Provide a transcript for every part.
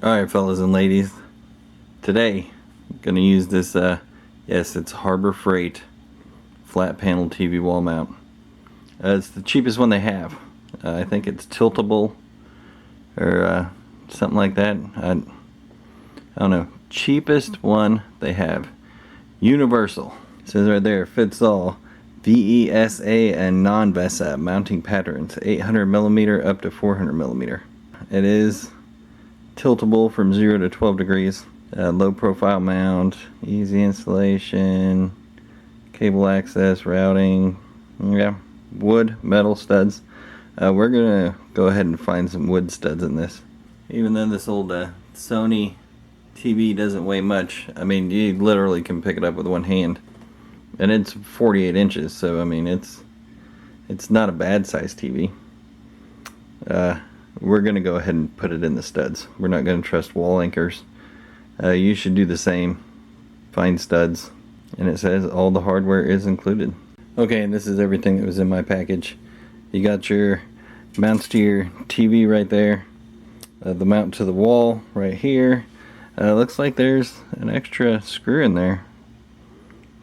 Alright, fellas and ladies, today I'm going to use this, yes, it's Harbor Freight flat panel TV wall mount. It's the cheapest one they have. I think it's tiltable or something like that. I don't know. Cheapest one they have. Universal. It says right there, fits all. VESA and non-VESA mounting patterns. 800mm up to 400mm. It is tiltable from 0 to 12 degrees. Low profile mount, easy installation, cable access, routing, yeah, wood, metal studs. We're gonna go ahead and find some wood studs in this. Even though this old Sony TV doesn't weigh much, I mean, you literally can pick it up with one hand. And it's 48 inches, so I mean, it's not a bad size TV. We're going to go ahead and put it in the studs. We're not going to trust wall anchors. You should do the same. Find studs. And it says all the hardware is included. Okay, and this is everything that was in my package. You got your mounts to your TV right there. The mount to the wall right here. Looks like there's an extra screw in there.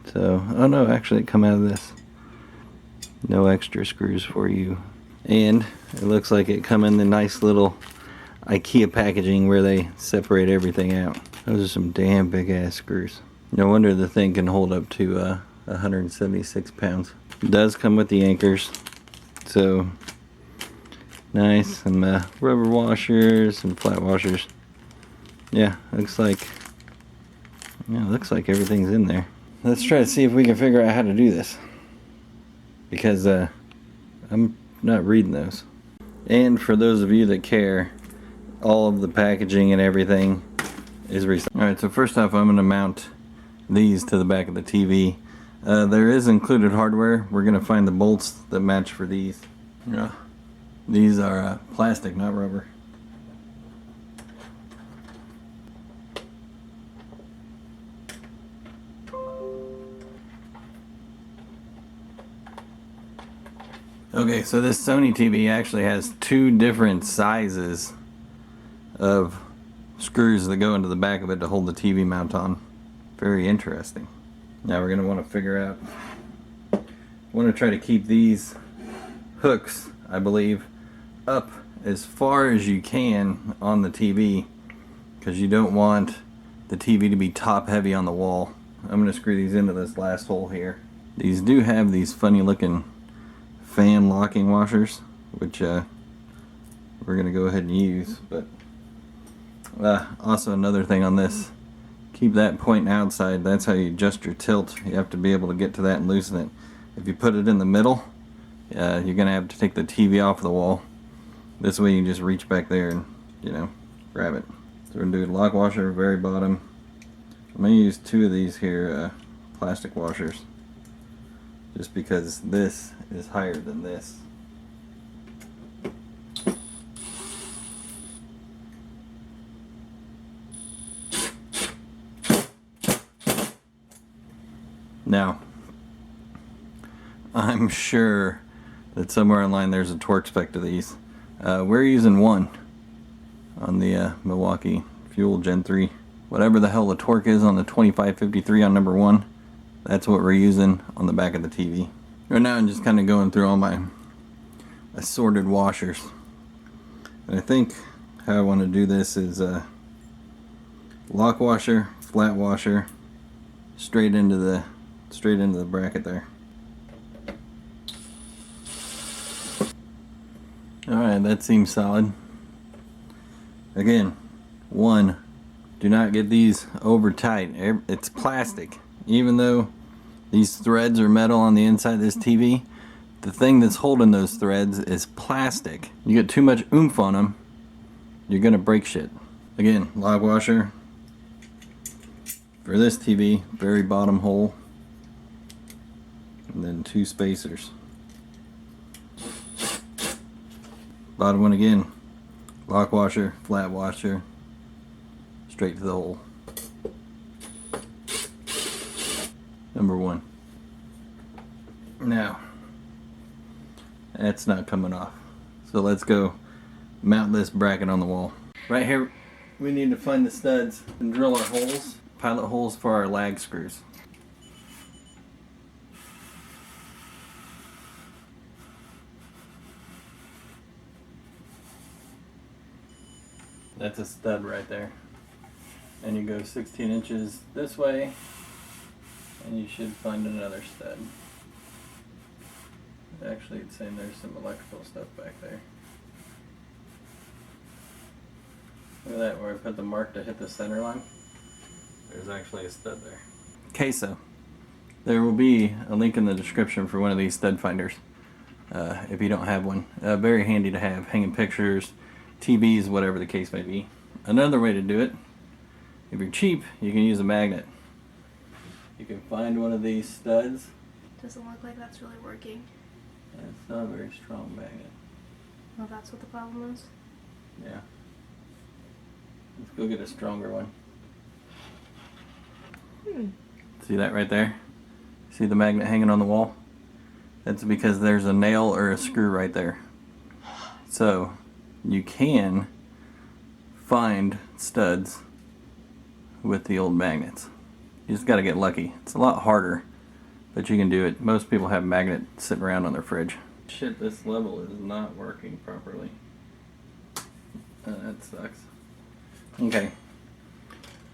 So, oh no, actually it come out of this. No extra screws for you. And it looks like it come in the nice little IKEA packaging where they separate everything out. Those are some damn big ass screws. No wonder the thing can hold up to 176 pounds. It does come with the anchors. So nice. Some rubber washers and flat washers. Yeah, looks like everything's in there. Let's try to see if we can figure out how to do this. Because I'm not reading those. And for those of you that care, all of the packaging and everything is recycled. Alright, so first off, I'm going to mount these to the back of the TV. There is included hardware. We're going to find the bolts that match for these. Yeah. These are plastic, not rubber. Okay, so this Sony TV actually has two different sizes of screws that go into the back of it to hold the TV mount on. Very interesting. Now we're going to want to figure out, want to try to keep these hooks, I believe, up as far as you can on the TV, because you don't want the TV to be top heavy on the wall. I'm going to screw these into this last hole here. These do have these funny looking fan locking washers, which we're gonna go ahead and use. But also another thing on this, keep that pointing outside. That's how you adjust your tilt. You have to be able to get to that and loosen it. If you put it in the middle, you're gonna have to take the TV off the wall. This way you just reach back there and, you know, grab it. So we're gonna do lock washer, very bottom. I'm gonna use two of these here plastic washers, just because this is higher than this. Now, I'm sure that somewhere online there's a torque spec to these. We're using one on the Milwaukee Fuel Gen 3. Whatever the hell the torque is on the 2553 on number 1. That's what we're using on the back of the TV. Right now I'm just kind of going through all my assorted washers. And I think how I want to do this is lock washer, flat washer, straight into the bracket there. Alright, that seems solid. Again, one, do not get these over tight. It's plastic. Even though these threads are metal on the inside of this TV, the thing that's holding those threads is plastic. You get too much oomph on them, you're gonna break shit. Again, lock washer for this TV, very bottom hole, and then two spacers. Bottom one again, lock washer, flat washer, straight to the hole. Number 1. Now, that's not coming off. So let's go mount this bracket on the wall. Right here we need to find the studs and drill our holes, pilot holes for our lag screws. That's a stud right there. And you go 16 inches this way, and you should find another stud. Actually, it's saying there's some electrical stuff back there. Look at that, where I put the mark to hit the center line. There's actually a stud there. Okay, so there will be a link in the description for one of these stud finders if you don't have one. Very handy to have, hanging pictures, TVs, whatever the case may be. Another way to do it, if you're cheap, you can use a magnet. You can find one of these studs. Doesn't look like that's really working. It's not a very strong magnet. Well, that's what the problem is? Yeah. Let's go get a stronger one. See that right there? See the magnet hanging on the wall? That's because there's a nail or a screw right there. So you can find studs with the old magnets. You just got to get lucky. It's a lot harder, but you can do it. Most people have magnets sitting around on their fridge. Shit, this level is not working properly. That sucks. Okay.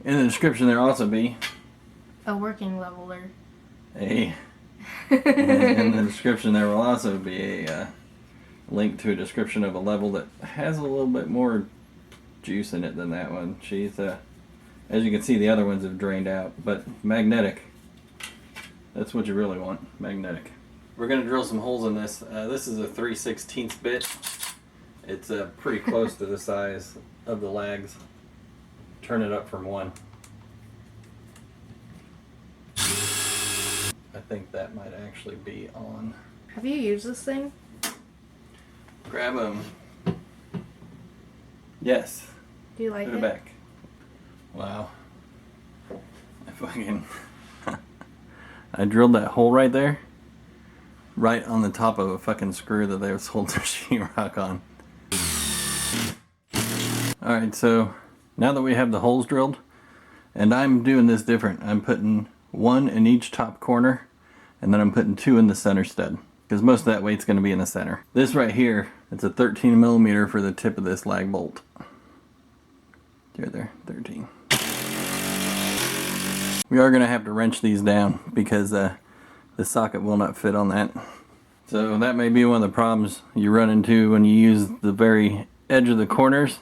In the description there'll also be a working leveler. In the description there will also be a link to a description of a level that has a little bit more juice in it than that one. She's as you can see, the other ones have drained out, but magnetic. That's what you really want, magnetic. We're going to drill some holes in this. This is a 3/16 bit. It's pretty close to the size of the lags. Turn it up from 1. I think that might actually be on. Have you used this thing? Grab them. Yes. Do you like Put it back. Wow. I fucking... I drilled that hole right there. Right on the top of a fucking screw that they was holding their sheetrock on. Alright, so now that we have the holes drilled, and I'm doing this different. I'm putting 1 in each top corner, and then I'm putting 2 in the center stud, because most of that weight's going to be in the center. This right here, it's a 13 millimeter for the tip of this lag bolt. Right there, 13. We are going to have to wrench these down because the socket will not fit on that. So that may be one of the problems you run into when you use the very edge of the corners.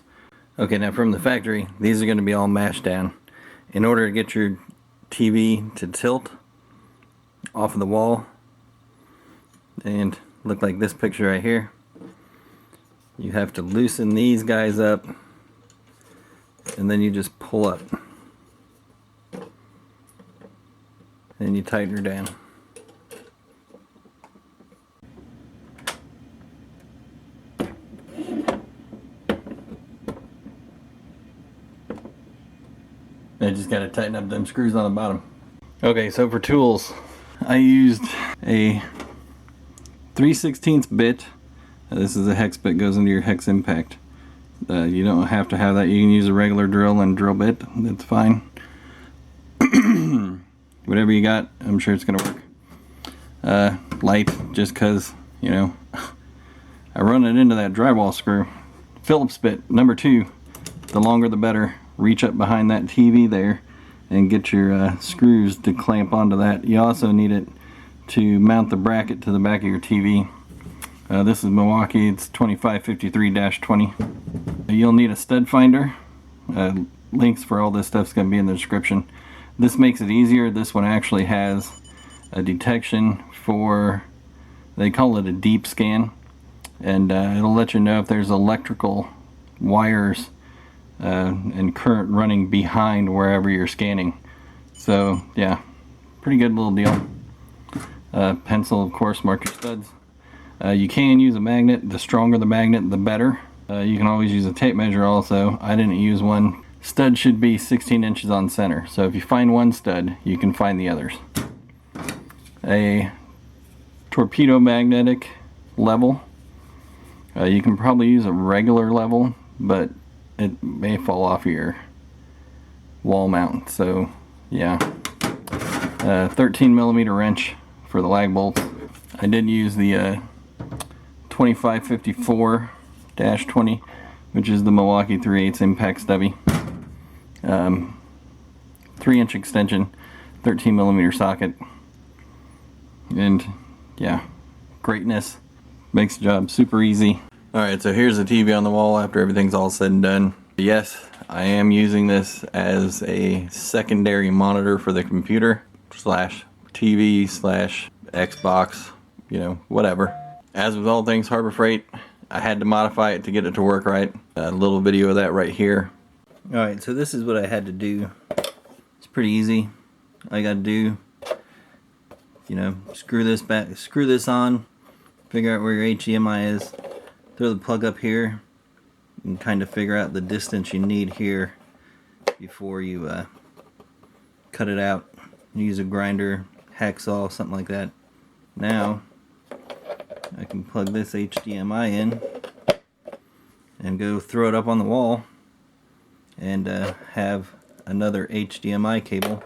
Okay, now from the factory, these are going to be all mashed down. In order to get your TV to tilt off of the wall and look like this picture right here, you have to loosen these guys up, and then you just pull up. Then you tighten her down. I just gotta tighten up them screws on the bottom. Okay, so for tools, I used a 3/16 bit. This is a hex bit, goes into your hex impact. You don't have to have that. You can use a regular drill and drill bit. That's fine. Whatever you got, I'm sure it's gonna work. Light, just cause, you know, I run it into that drywall screw. Phillips bit, number 2. The longer the better. Reach up behind that TV there and get your screws to clamp onto that. You also need it to mount the bracket to the back of your TV. This is Milwaukee, it's 2553-20. You'll need a stud finder. Links for all this stuff's going to be in the description. This makes it easier. This one actually has a detection for, they call it a deep scan, and it'll let you know if there's electrical wires and current running behind wherever you're scanning. So yeah, pretty good little deal. Pencil, of course, mark your studs. You can use a magnet. The stronger the magnet, the better. You can always use a tape measure also. I didn't use one. Stud should be 16 inches on center. So if you find one stud, you can find the others. A torpedo magnetic level. You can probably use a regular level, but it may fall off your wall mount. So yeah, 13 millimeter wrench for the lag bolts. I did use the 2554-20, which is the Milwaukee 3/8 impact stubby. 3-inch extension, 13 millimeter socket, and yeah, greatness. Makes the job super easy. Alright, so here's the TV on the wall after everything's all said and done. Yes, I am using this as a secondary monitor for the computer slash TV slash Xbox, you know, whatever. As with all things Harbor Freight, I had to modify it to get it to work right. A little video of that right here. Alright, so this is what I had to do. It's pretty easy. All I gotta do, you know, screw this back, screw this on, figure out where your HDMI is, throw the plug up here, and kind of figure out the distance you need here before you cut it out. Use a grinder, hacksaw, something like that. Now I can plug this HDMI in and go throw it up on the wall and have another HDMI cable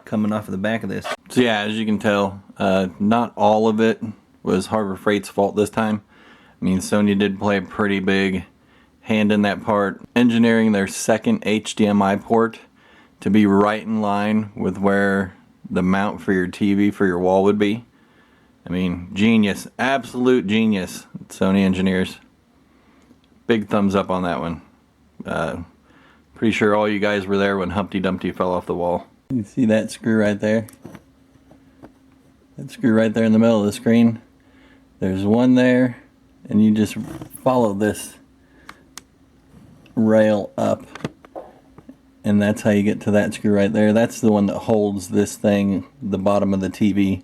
coming off of the back of this. So yeah, as you can tell, not all of it was Harbor Freight's fault this time. I mean, Sony did play a pretty big hand in that part, engineering their second HDMI port to be right in line with where the mount for your TV for your wall would be. I mean, genius, absolute genius, Sony engineers. Big thumbs up on that one. Pretty sure all you guys were there when Humpty Dumpty fell off the wall. You see that screw right there? That screw right there in the middle of the screen. There's one there, and you just follow this rail up, and that's how you get to that screw right there. That's the one that holds this thing, the bottom of the TV,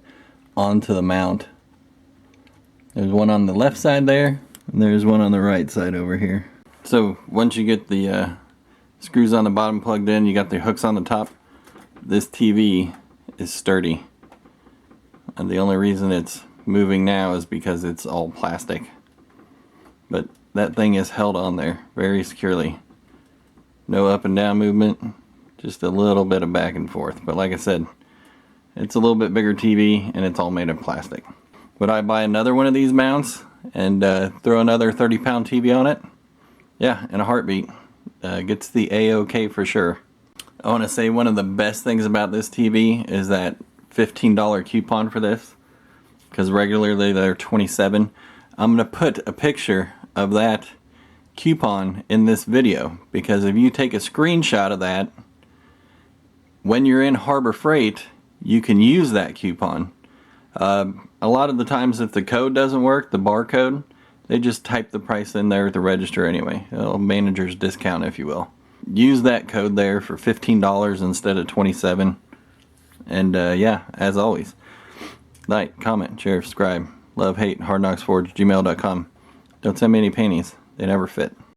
onto the mount. There's one on the left side there, and there's one on the right side over here. So once you get the screws on the bottom plugged in, you got the hooks on the top, this TV is sturdy. And the only reason it's moving now is because it's all plastic. But that thing is held on there very securely. No up and down movement, just a little bit of back and forth. But like I said, it's a little bit bigger TV and it's all made of plastic. Would I buy another one of these mounts and throw another 30-pound TV on it? Yeah, in a heartbeat. Gets the A-OK for sure. I want to say one of the best things about this TV is that $15 coupon for this, because regularly they're $27. I'm going to put a picture of that coupon in this video, because if you take a screenshot of that, when you're in Harbor Freight, you can use that coupon. A lot of the times if the code doesn't work, the barcode, they just type the price in there at the register anyway. A manager's discount, if you will. Use that code there for $15 instead of $27. And yeah, as always, like, comment, share, subscribe. Love, hate, hardknocksforge@gmail.com. Don't send me any panties. They never fit.